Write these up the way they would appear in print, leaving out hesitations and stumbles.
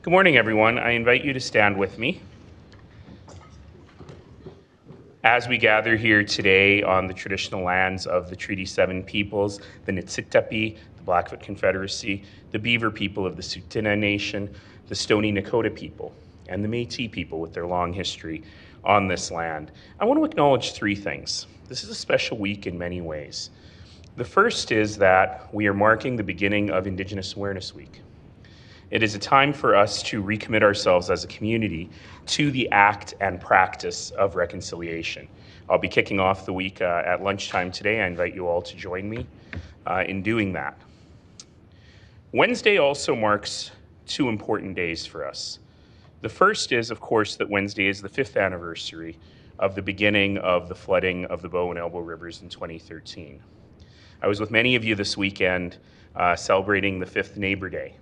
Good morning, everyone. I invite you to stand with me as we gather here today on the traditional lands of the Treaty 7 peoples, the Niitsitapi, the Blackfoot Confederacy, the Beaver people of the Tsuut'ina Nation, the Stoney Nakoda people, and the Métis people with their long history on this land. I want to acknowledge three things. This is a special week in many ways. The first is that we are marking the beginning of Indigenous Awareness Week. It is a time for us to recommit ourselves as a community to the act and practice of reconciliation. I'll be kicking off the week at lunchtime today. I invite you all to join me in doing that. Wednesday also marks two important days for us. The first is, of course, that Wednesday is the 5th anniversary of the beginning of the flooding of the Bow and Elbow Rivers in 2013. I was with many of you this weekend celebrating the 5th Neighbor Day,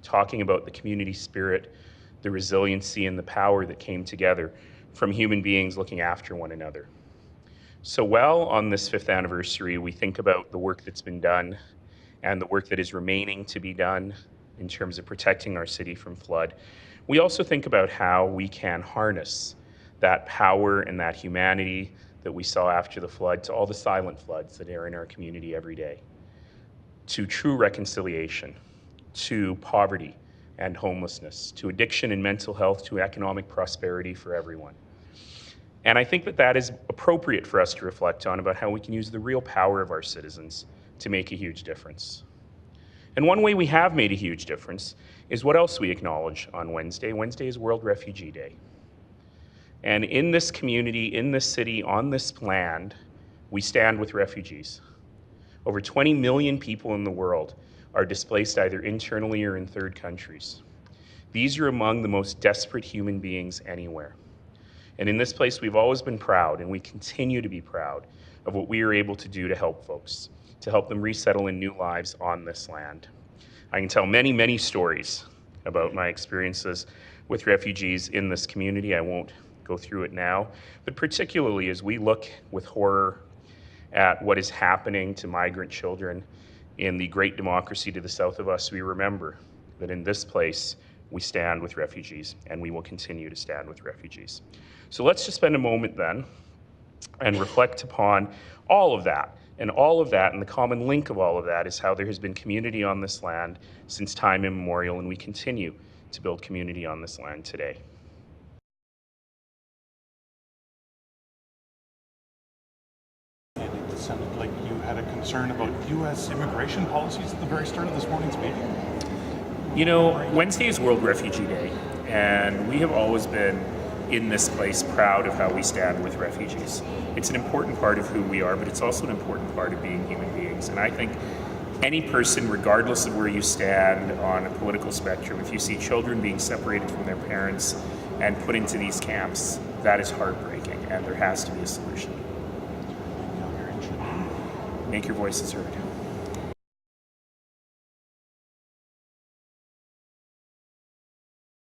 talking about the community spirit, the resiliency, and the power that came together from human beings looking after one another. So while on this 5th anniversary, we think about the work that's been done and the work that is remaining to be done in terms of protecting our city from flood, we also think about how we can harness that power and that humanity that we saw after the flood to all the silent floods that are in our community every day, to true reconciliation, to poverty and homelessness, to addiction and mental health, to economic prosperity for everyone. And I think that that is appropriate for us to reflect on about how we can use the real power of our citizens to make a huge difference. And one way we have made a huge difference is what else we acknowledge on Wednesday. Wednesday is World Refugee Day. And in this community, in this city, on this land, we stand with refugees. Over 20 million people in the world are displaced either internally or in third countries. These are among the most desperate human beings anywhere. And in this place, we've always been proud, and we continue to be proud of what we are able to do to help folks, to help them resettle in new lives on this land. I can tell many, many stories about my experiences with refugees in this community. I won't go through it now, but particularly as we look with horror at what is happening to migrant children in the great democracy to the south of us, we remember that in this place, we stand with refugees, and we will continue to stand with refugees. So let's just spend a moment then and reflect upon all of that. And all of that, and the common link of all of that, is how there has been community on this land since time immemorial, and we continue to build community on this land today. It sounded like you had a concern about U.S. immigration policies at the very start of this morning's meeting. You know, Wednesday is World Refugee Day, and we have always been in this place proud of how we stand with refugees. It's an important part of who we are, but it's also an important part of being human beings. And I think any person, regardless of where you stand on a political spectrum, if you see children being separated from their parents and put into these camps, that is heartbreaking, and there has to be a solution. Make your voices heard.